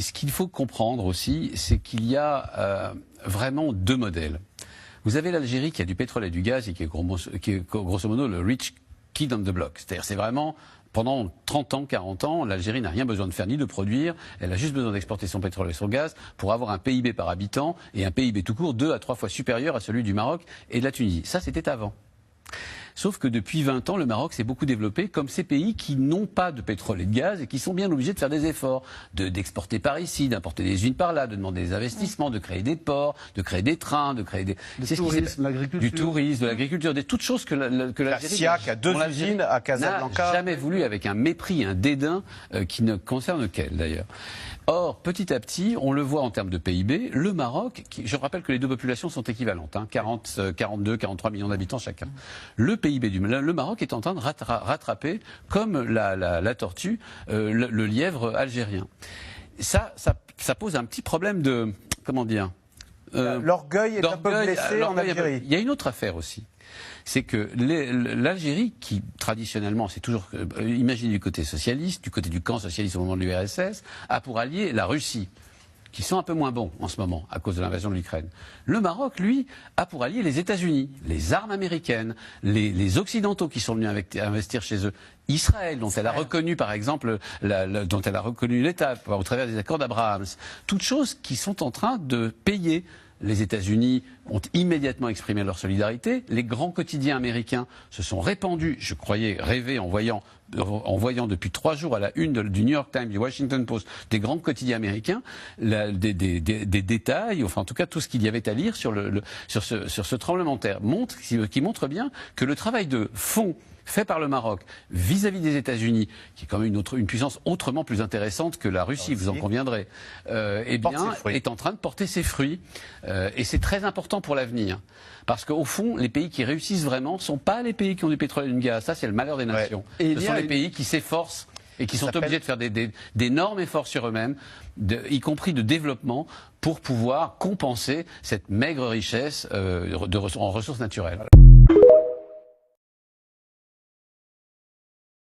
ce qu'il faut comprendre aussi, c'est qu'il y a vraiment deux modèles. Vous avez l'Algérie qui a du pétrole et du gaz et qui est grosso modo le rich kid on the block. C'est-à-dire c'est vraiment pendant 30 ans, 40 ans, l'Algérie n'a rien besoin de faire ni de produire, elle a juste besoin d'exporter son pétrole et son gaz pour avoir un PIB par habitant et un PIB tout court 2 à 3 fois supérieur à celui du Maroc et de la Tunisie. Ça, c'était avant. Sauf que depuis 20 ans, le Maroc s'est beaucoup développé comme ces pays qui n'ont pas de pétrole et de gaz et qui sont bien obligés de faire des efforts, d'exporter par ici, d'importer des usines par là, de demander des investissements, de créer des ports, de créer des trains, de créer des... Du tourisme, de l'agriculture, toutes choses que l'Algérie... La SIAC a 2 usines à Casablanca. N'a jamais voulu, avec un mépris, un dédain qui ne concerne qu'elle d'ailleurs. Or, petit à petit, on le voit en termes de PIB, le Maroc, je rappelle que les deux populations sont équivalentes, 42, 43 millions d'habitants chacun. Le PIB le Maroc est en train de rattraper, comme la tortue, le lièvre algérien. Ça pose un petit problème de... Comment dire l'orgueil est un peu blessé en Algérie. Il y a une autre affaire aussi. C'est que l'Algérie, qui traditionnellement, c'est toujours imaginé du côté socialiste, du côté du camp socialiste au moment de l'URSS, a pour allié la Russie, qui sont un peu moins bons en ce moment à cause de l'invasion de l'Ukraine. Le Maroc, lui, a pour allié les États-Unis, les armes américaines, les Occidentaux qui sont venus investir chez eux. Israël, dont elle a reconnu, par exemple, dont elle a reconnu l'État au travers des accords d'Abraham. Toutes choses qui sont en train de payer. Les États-Unis ont immédiatement exprimé leur solidarité. Les grands quotidiens américains se sont répandus. Je croyais rêver en voyant depuis 3 jours à la une du New York Times, du Washington Post, des grands quotidiens américains, des détails, enfin en tout cas tout ce qu'il y avait à lire sur ce tremblement de terre, qui montre bien que le travail de fond fait par le Maroc vis-à-vis des États-Unis, qui est quand même une puissance autrement plus intéressante que la Russie, vous en conviendrez, est en train de porter ses fruits. Et c'est très important pour l'avenir. Parce qu'au fond, les pays qui réussissent vraiment ne sont pas les pays qui ont du pétrole et du gaz. Ça, c'est le malheur des nations. Ouais. Ce sont les pays qui s'efforcent et qui sont obligés de faire d'énormes efforts sur eux-mêmes, y compris de développement, pour pouvoir compenser cette maigre richesse en ressources naturelles.